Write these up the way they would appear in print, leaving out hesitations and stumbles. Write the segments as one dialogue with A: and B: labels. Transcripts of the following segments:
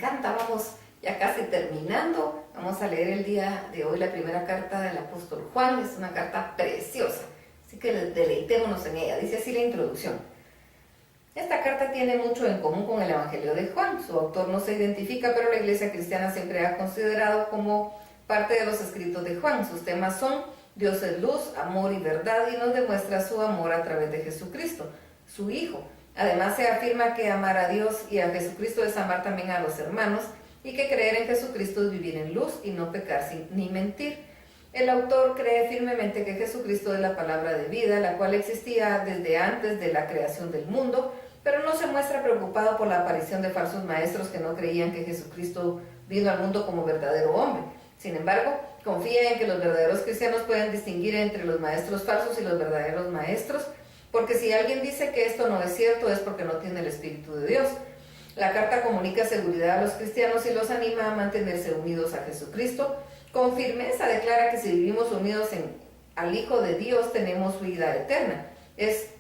A: encanta. Vamos ya casi terminando. Vamos a leer el día de hoy la primera carta del apóstol Juan. Es una carta preciosa, así que deleitémonos en ella. Dice así la introducción. Esta carta tiene mucho en común con el Evangelio de Juan. Su autor no se identifica, pero la Iglesia cristiana siempre ha considerado como parte de los escritos de Juan. Sus temas son: Dios es luz, amor y verdad, y nos demuestra su amor a través de Jesucristo, su Hijo. Además se afirma que amar a Dios y a Jesucristo es amar también a los hermanos, y que creer en Jesucristo es vivir en luz y no pecar ni mentir. El autor cree firmemente que Jesucristo es la palabra de vida, la cual existía desde antes de la creación del mundo, pero no se muestra preocupado por la aparición de falsos maestros que no creían que Jesucristo vino al mundo como verdadero hombre. Sin embargo, confía en que los verdaderos cristianos pueden distinguir entre los maestros falsos y los verdaderos maestros, porque si alguien dice que esto no es cierto es porque no tiene el Espíritu de Dios. La carta comunica seguridad a los cristianos y los anima a mantenerse unidos a Jesucristo. Con firmeza declara que si vivimos unidos al Hijo de Dios tenemos vida eterna.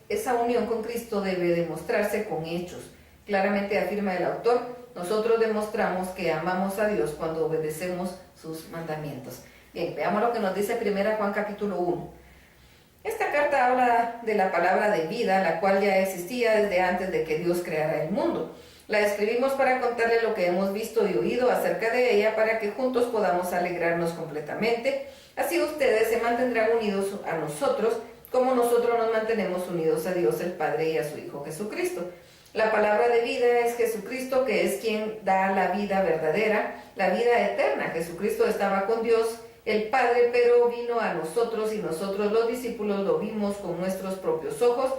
A: Esa unión con Cristo debe demostrarse con hechos. Claramente afirma el autor: nosotros demostramos que amamos a Dios cuando obedecemos sus mandamientos. Bien, veamos lo que nos dice 1 Juan capítulo 1. Esta carta habla de la palabra de vida, la cual ya existía desde antes de que Dios creara el mundo. La escribimos para contarle lo que hemos visto y oído acerca de ella, para que juntos podamos alegrarnos completamente. Así ustedes se mantendrán unidos a nosotros, como nosotros nos mantenemos unidos a Dios el Padre y a su Hijo Jesucristo. La palabra de vida es Jesucristo, que es quien da la vida verdadera, la vida eterna. Jesucristo estaba con Dios el Padre, pero vino a nosotros y nosotros los discípulos lo vimos con nuestros propios ojos,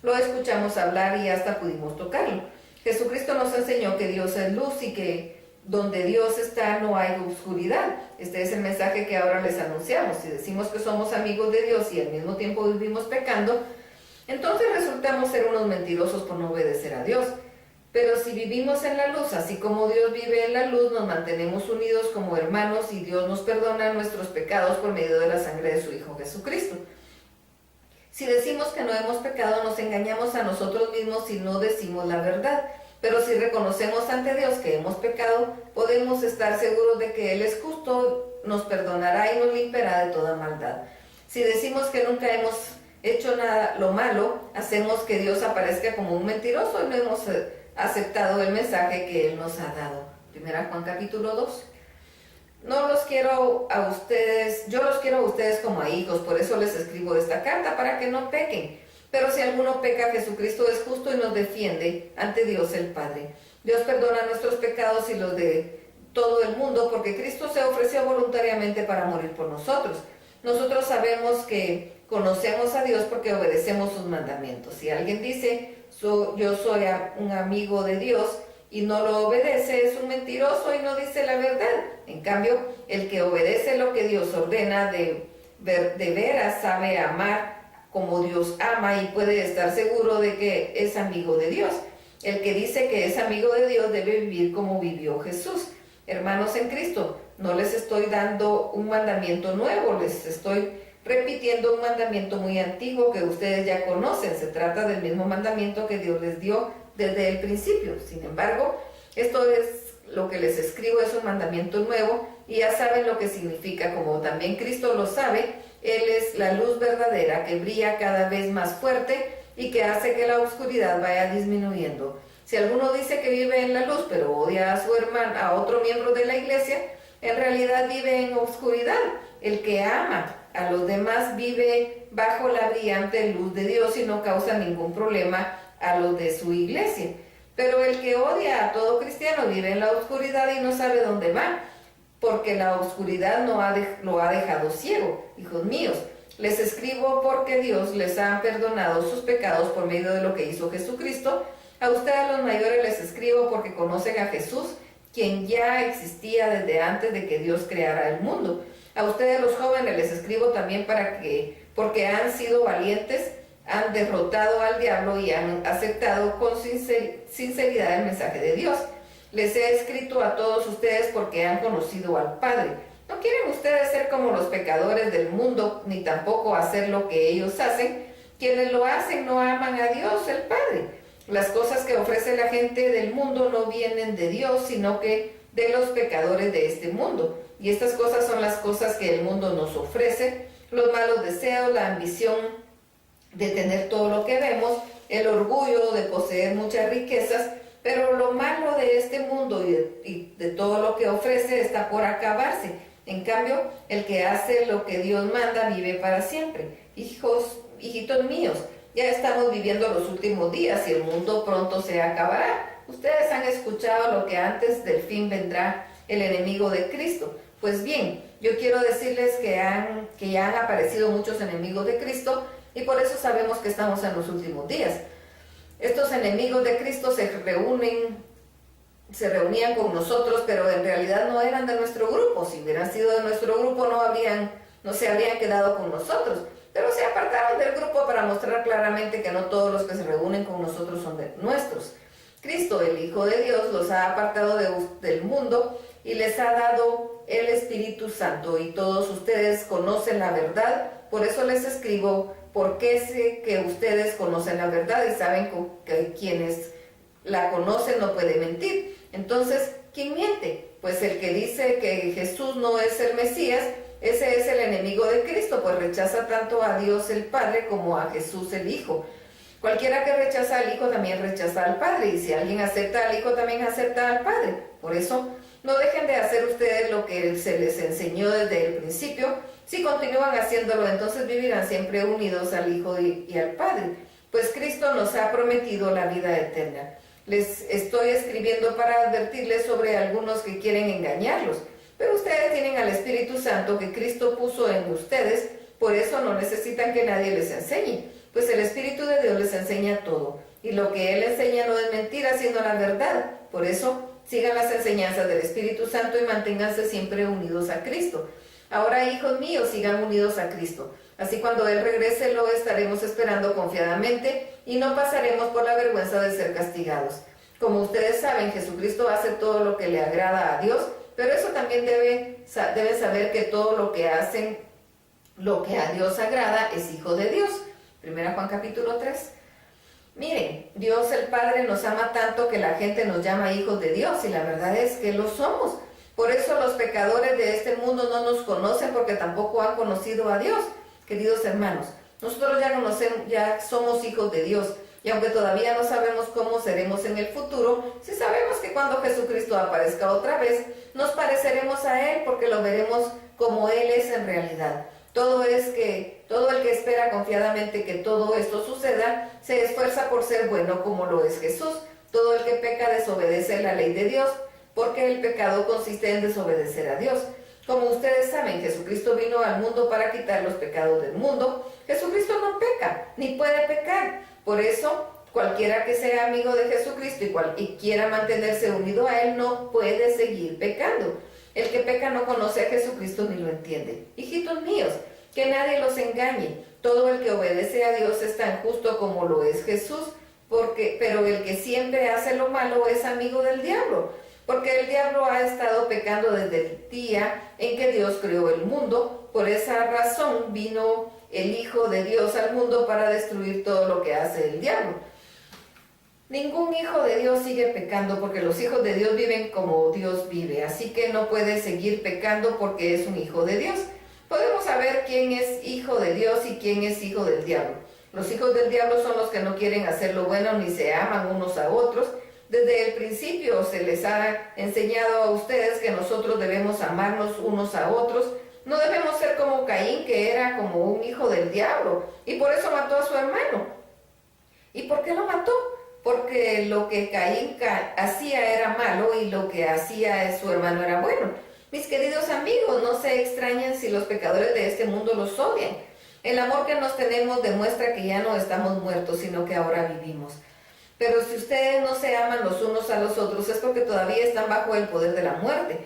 A: lo escuchamos hablar y hasta pudimos tocarlo. Jesucristo nos enseñó que Dios es luz y que donde Dios está no hay oscuridad. Este es el mensaje que ahora les anunciamos. Si decimos que somos amigos de Dios y al mismo tiempo vivimos pecando, entonces resultamos ser unos mentirosos por no obedecer a Dios. Pero si vivimos en la luz, así como Dios vive en la luz, nos mantenemos unidos como hermanos y Dios nos perdona nuestros pecados por medio de la sangre de su Hijo Jesucristo. Si decimos que no hemos pecado, nos engañamos a nosotros mismos y no decimos la verdad. Pero si reconocemos ante Dios que hemos pecado, podemos estar seguros de que Él es justo, nos perdonará y nos limpiará de toda maldad. Si decimos que nunca hemos hecho nada lo malo, hacemos que Dios aparezca como un mentiroso y no hemos aceptado el mensaje que Él nos ha dado. 1 Juan capítulo 2. Yo los quiero a ustedes como a hijos, por eso les escribo esta carta, para que no pequen. Pero si alguno peca, Jesucristo es justo y nos defiende ante Dios el Padre. Dios perdona nuestros pecados y los de todo el mundo, porque Cristo se ofreció voluntariamente para morir por nosotros. Nosotros sabemos que conocemos a Dios porque obedecemos sus mandamientos. Si alguien dice, yo soy un amigo de Dios, y no lo obedece, es un mentiroso y no dice la verdad. En cambio, el que obedece lo que Dios ordena de veras sabe amar como Dios ama y puede estar seguro de que es amigo de Dios. El que dice que es amigo de Dios debe vivir como vivió Jesús. Hermanos en Cristo, no les estoy dando un mandamiento nuevo, les estoy repitiendo un mandamiento muy antiguo que ustedes ya conocen. Se trata del mismo mandamiento que Dios les dio desde el principio. Sin embargo, esto es lo que les escribo, es un mandamiento nuevo y ya saben lo que significa, como también Cristo lo sabe. Él es la luz verdadera que brilla cada vez más fuerte y que hace que la oscuridad vaya disminuyendo. Si alguno dice que vive en la luz pero odia a su hermano, a otro miembro de la iglesia, en realidad vive en oscuridad. El que ama a los demás vive bajo la brillante luz de Dios y no causa ningún problema a los de su iglesia. Pero el que odia a todo cristiano vive en la oscuridad y no sabe dónde va, porque la oscuridad lo ha dejado ciego. Hijos míos, les escribo porque Dios les ha perdonado sus pecados por medio de lo que hizo Jesucristo. A ustedes los mayores les escribo porque conocen a Jesús, quien ya existía desde antes de que Dios creara el mundo. A ustedes los jóvenes les escribo también porque han sido valientes, han derrotado al diablo y han aceptado con sinceridad el mensaje de Dios. Les he escrito a todos ustedes porque han conocido al Padre. No quieren ustedes ser como los pecadores del mundo, ni tampoco hacer lo que ellos hacen. Quienes lo hacen no aman a Dios el Padre. Las cosas que ofrece la gente del mundo no vienen de Dios, sino que de los pecadores de este mundo. Y estas cosas son las cosas que el mundo nos ofrece: los malos deseos, la ambición de tener todo lo que vemos, el orgullo de poseer muchas riquezas. Pero lo malo de este mundo y de todo lo que ofrece está por acabarse. En cambio, el que hace lo que Dios manda vive para siempre. Hijitos míos, ya estamos viviendo los últimos días y el mundo pronto se acabará. Ustedes han escuchado lo que antes del fin vendrá el enemigo de Cristo. Pues bien, yo quiero decirles que ya han aparecido muchos enemigos de Cristo, y por eso sabemos que estamos en los últimos días. Estos enemigos de Cristo se reunían con nosotros, pero en realidad no eran de nuestro grupo. Si hubieran sido de nuestro grupo, no se habrían quedado con nosotros. Pero se apartaron del grupo para mostrar claramente que no todos los que se reúnen con nosotros son de nuestros. Cristo, el Hijo de Dios, los ha apartado del mundo y les ha dado el Espíritu Santo, y todos ustedes conocen la verdad. Por eso les escribo, porque sé que ustedes conocen la verdad y saben que quienes la conocen no puede mentir. Entonces, ¿quién miente? Pues el que dice que Jesús no es el Mesías, ese es el enemigo de Cristo, pues rechaza tanto a Dios el Padre como a Jesús el Hijo. Cualquiera que rechaza al Hijo también rechaza al Padre, y si alguien acepta al Hijo también acepta al Padre. Por eso, no dejen de hacer ustedes lo que se les enseñó desde el principio. Si continúan haciéndolo, entonces vivirán siempre unidos al Hijo y al Padre, pues Cristo nos ha prometido la vida eterna. Les estoy escribiendo para advertirles sobre algunos que quieren engañarlos, pero ustedes tienen al Espíritu Santo que Cristo puso en ustedes, por eso no necesitan que nadie les enseñe, pues el Espíritu de Dios les enseña todo, y lo que Él enseña no es mentira, sino la verdad. Por eso, sigan las enseñanzas del Espíritu Santo y manténganse siempre unidos a Cristo. Ahora, hijos míos, sigan unidos a Cristo. Así cuando Él regrese lo estaremos esperando confiadamente y no pasaremos por la vergüenza de ser castigados. Como ustedes saben, Jesucristo hace todo lo que le agrada a Dios, pero eso también deben saber que todo lo que hacen, lo que a Dios agrada, es hijo de Dios. 1 Juan capítulo 3. Miren, Dios el Padre nos ama tanto que la gente nos llama hijos de Dios, y la verdad es que lo somos. Por eso los pecadores de este mundo no nos conocen, porque tampoco han conocido a Dios. Queridos hermanos, nosotros ya somos hijos de Dios, y aunque todavía no sabemos cómo seremos en el futuro, sí sabemos que cuando Jesucristo aparezca otra vez, nos pareceremos a Él, porque lo veremos como Él es en realidad. Todo el que espera confiadamente que todo esto suceda, se esfuerza por ser bueno como lo es Jesús. Todo el que peca desobedece la ley de Dios, porque el pecado consiste en desobedecer a Dios. Como ustedes saben, Jesucristo vino al mundo para quitar los pecados del mundo. Jesucristo no peca, ni puede pecar. Por eso, cualquiera que sea amigo de Jesucristo y quiera mantenerse unido a Él, no puede seguir pecando. El que peca no conoce a Jesucristo ni lo entiende. Hijitos míos, que nadie los engañe. Todo el que obedece a Dios es tan justo como lo es Jesús, pero el que siempre hace lo malo es amigo del diablo. Porque el diablo ha estado pecando desde el día en que Dios creó el mundo. Por esa razón vino el Hijo de Dios al mundo para destruir todo lo que hace el diablo. Ningún hijo de Dios sigue pecando, porque los hijos de Dios viven como Dios vive. Así que no puede seguir pecando porque es un hijo de Dios. Podemos saber quién es hijo de Dios y quién es hijo del diablo. Los hijos del diablo son los que no quieren hacer lo bueno ni se aman unos a otros. Desde el principio se les ha enseñado a ustedes que nosotros debemos amarnos unos a otros. No debemos ser como Caín, que era como un hijo del diablo, y por eso mató a su hermano. ¿Y por qué lo mató? Porque lo que Caín hacía era malo y lo que hacía su hermano era bueno. Mis queridos amigos, no se extrañen si los pecadores de este mundo los odian. El amor que nos tenemos demuestra que ya no estamos muertos, sino que ahora vivimos. Pero si ustedes no se aman los unos a los otros, es porque todavía están bajo el poder de la muerte.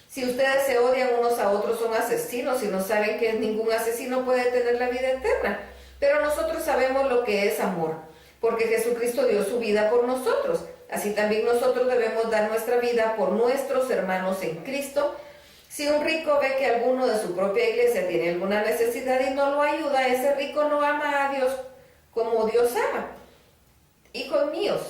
A: Si ustedes se odian unos a otros, son asesinos, y no saben que ningún asesino puede tener la vida eterna. Pero nosotros sabemos lo que es amor, porque Jesucristo dio su vida por nosotros. Así también nosotros debemos dar nuestra vida por nuestros hermanos en Cristo. Si un rico ve que alguno de su propia iglesia tiene alguna necesidad y no lo ayuda, ese rico no ama a Dios como Dios ama. hijos míos,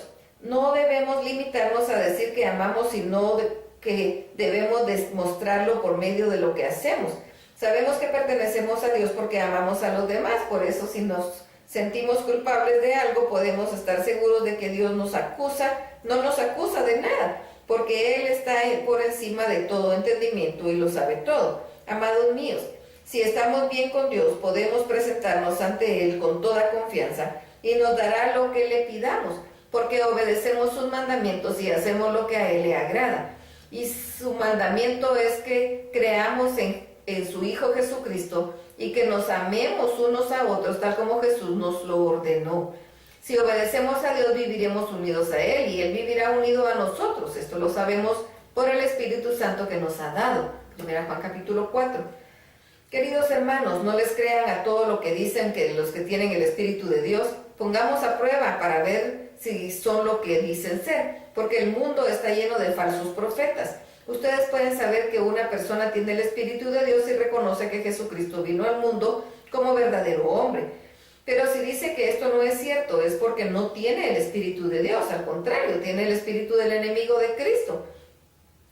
A: no debemos limitarnos a decir que amamos, sino que debemos demostrarlo por medio de lo que hacemos. Sabemos que pertenecemos a Dios porque amamos a los demás, por eso si nos sentimos culpables de algo, podemos estar seguros de que Dios no nos acusa de nada, porque Él está por encima de todo entendimiento y lo sabe todo. Amados míos, si estamos bien con Dios, podemos presentarnos ante Él con toda confianza y nos dará lo que le pidamos, porque obedecemos sus mandamientos y hacemos lo que a Él le agrada. Y su mandamiento es que creamos en su Hijo Jesucristo y que nos amemos unos a otros tal como Jesús nos lo ordenó. Si obedecemos a Dios, viviremos unidos a Él y Él vivirá unido a nosotros. Esto lo sabemos por el Espíritu Santo que nos ha dado. 1 Juan capítulo 4. Queridos hermanos, no les crean a todo lo que dicen que los que tienen el Espíritu de Dios. Pongamos a prueba para ver si son lo que dicen ser, porque el mundo está lleno de falsos profetas. Ustedes pueden saber que una persona tiene el Espíritu de Dios y reconoce que Jesucristo vino al mundo como verdadero hombre. Pero si dice que esto no es cierto, es porque no tiene el Espíritu de Dios. Al contrario, tiene el espíritu del enemigo de Cristo.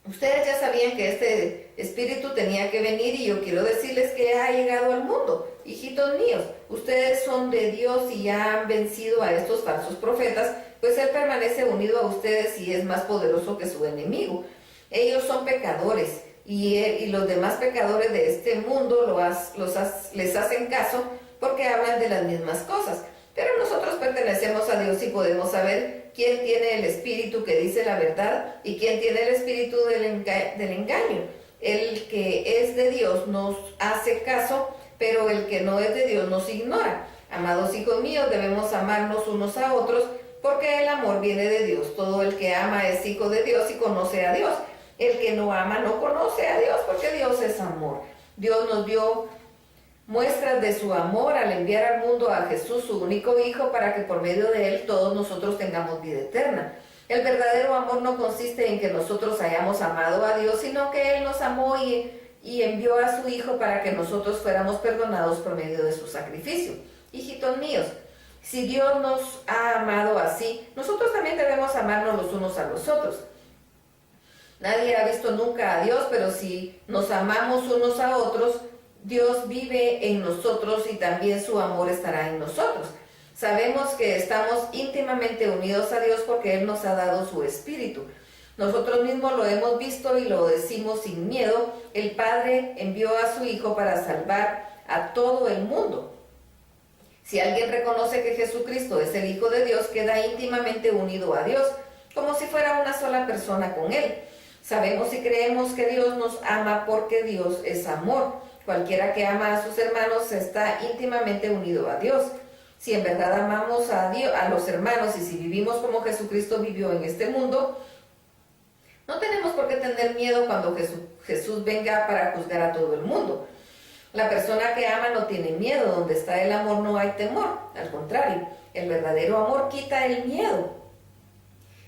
A: Ustedes ya sabían que este espíritu tenía que venir y yo quiero decirles que ha llegado al mundo. Hijitos míos, ustedes son de Dios y ya han vencido a estos falsos profetas, pues Él permanece unido a ustedes y es más poderoso que su enemigo. Ellos son pecadores y los demás pecadores de este mundo les hacen caso porque hablan de las mismas cosas. Pero nosotros pertenecemos a Dios y podemos saber quién tiene el espíritu que dice la verdad y quién tiene el espíritu del engaño. El que es de Dios nos hace caso, pero el que no es de Dios nos ignora. Amados hijos míos, debemos amarnos unos a otros porque el amor viene de Dios. Todo el que ama es hijo de Dios y conoce a Dios. El que no ama no conoce a Dios porque Dios es amor. Dios nos dio muestras de su amor al enviar al mundo a Jesús, su único Hijo, para que por medio de Él todos nosotros tengamos vida eterna. El verdadero amor no consiste en que nosotros hayamos amado a Dios, sino que Él nos amó y envió a su Hijo para que nosotros fuéramos perdonados por medio de su sacrificio. Hijitos míos, si Dios nos ha amado así, nosotros también debemos amarnos los unos a los otros. Nadie ha visto nunca a Dios, pero si nos amamos unos a otros, Dios vive en nosotros y también su amor estará en nosotros. Sabemos que estamos íntimamente unidos a Dios porque Él nos ha dado su Espíritu. Nosotros mismos lo hemos visto y lo decimos sin miedo. El Padre envió a su Hijo para salvar a todo el mundo. Si alguien reconoce que Jesucristo es el Hijo de Dios, queda íntimamente unido a Dios, como si fuera una sola persona con Él. Sabemos y creemos que Dios nos ama porque Dios es amor. Cualquiera que ama a sus hermanos está íntimamente unido a Dios. Si en verdad amamos a Dios, a los hermanos, y si vivimos como Jesucristo vivió en este mundo, no tenemos por qué tener miedo cuando Jesús venga para juzgar a todo el mundo. La persona que ama no tiene miedo. Donde está el amor no hay temor. Al contrario, el verdadero amor quita el miedo.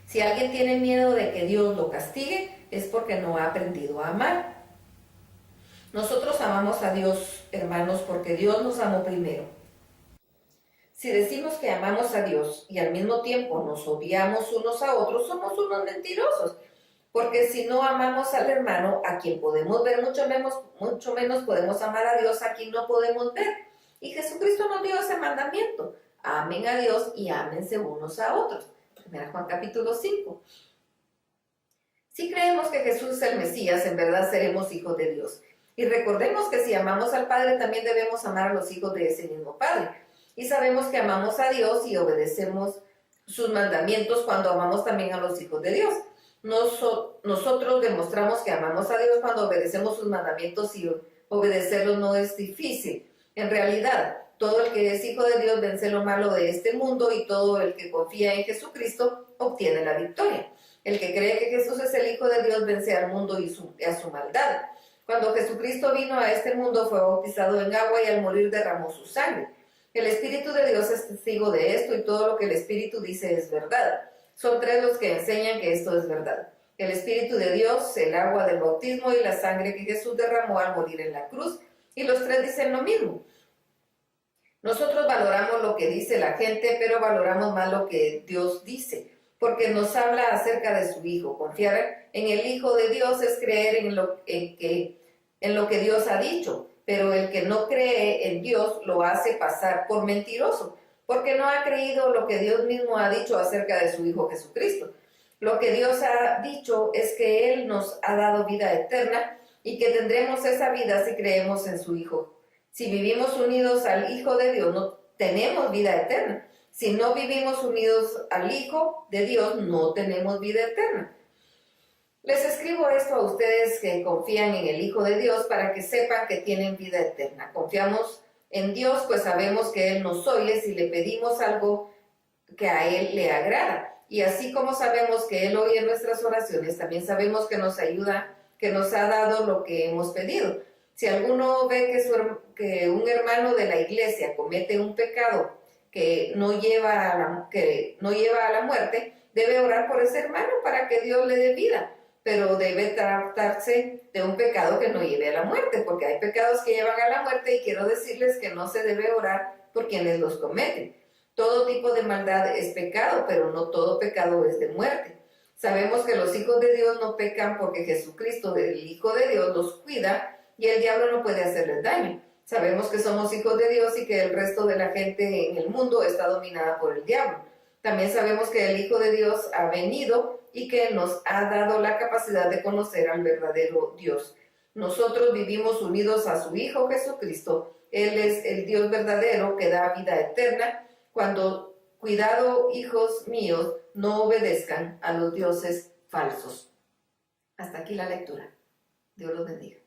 A: Si alguien tiene miedo de que Dios lo castigue, es porque no ha aprendido a amar. Nosotros amamos a Dios, hermanos, porque Dios nos amó primero. Si decimos que amamos a Dios y al mismo tiempo nos odiamos unos a otros, somos unos mentirosos. Porque si no amamos al hermano a quien podemos ver, mucho menos podemos amar a Dios a quien no podemos ver. Y Jesucristo nos dio ese mandamiento. Amen a Dios y ámense unos a otros. 1 Juan capítulo 5. Si creemos que Jesús es el Mesías, en verdad seremos hijos de Dios. Y recordemos que si amamos al Padre, también debemos amar a los hijos de ese mismo Padre. Y sabemos que amamos a Dios y obedecemos sus mandamientos cuando amamos también a los hijos de Dios. Nosotros demostramos que amamos a Dios cuando obedecemos sus mandamientos y obedecerlos no es difícil. En realidad, todo el que es hijo de Dios vence lo malo de este mundo y todo el que confía en Jesucristo obtiene la victoria. El que cree que Jesús es el Hijo de Dios vence al mundo y a su maldad. Cuando Jesucristo vino a este mundo fue bautizado en agua y al morir derramó su sangre. El Espíritu de Dios es testigo de esto y todo lo que el Espíritu dice es verdad. Son tres los que enseñan que esto es verdad: el Espíritu de Dios, el agua del bautismo y la sangre que Jesús derramó al morir en la cruz. Y los tres dicen lo mismo. Nosotros valoramos lo que dice la gente, pero valoramos más lo que Dios dice, porque nos habla acerca de su Hijo. Confiar en el Hijo de Dios es creer en lo que Dios ha dicho, pero el que no cree en Dios lo hace pasar por mentiroso, porque no ha creído lo que Dios mismo ha dicho acerca de su Hijo Jesucristo. Lo que Dios ha dicho es que Él nos ha dado vida eterna y que tendremos esa vida si creemos en su Hijo. Si vivimos unidos al Hijo de Dios, no tenemos vida eterna. Si no vivimos unidos al Hijo de Dios, no tenemos vida eterna. Les escribo esto a ustedes que confían en el Hijo de Dios para que sepan que tienen vida eterna. Confiamos en Dios, pues sabemos que Él nos oye si le pedimos algo que a Él le agrada. Y así como sabemos que Él oye nuestras oraciones, también sabemos que nos ayuda, que nos ha dado lo que hemos pedido. Si alguno ve que un hermano de la iglesia comete un pecado que no lleva a la muerte, debe orar por ese hermano para que Dios le dé vida. Pero debe tratarse de un pecado que no lleve a la muerte, porque hay pecados que llevan a la muerte y quiero decirles que no se debe orar por quienes los cometen. Todo tipo de maldad es pecado, pero no todo pecado es de muerte. Sabemos que los hijos de Dios no pecan porque Jesucristo, el Hijo de Dios, los cuida y el diablo no puede hacerles daño. Sabemos que somos hijos de Dios y que el resto de la gente en el mundo está dominada por el diablo. También sabemos que el Hijo de Dios ha venido y que nos ha dado la capacidad de conocer al verdadero Dios. Nosotros vivimos unidos a su Hijo Jesucristo. Él es el Dios verdadero que da vida eterna. Cuidado, hijos míos, no obedezcan a los dioses falsos. Hasta aquí la lectura. Dios los bendiga.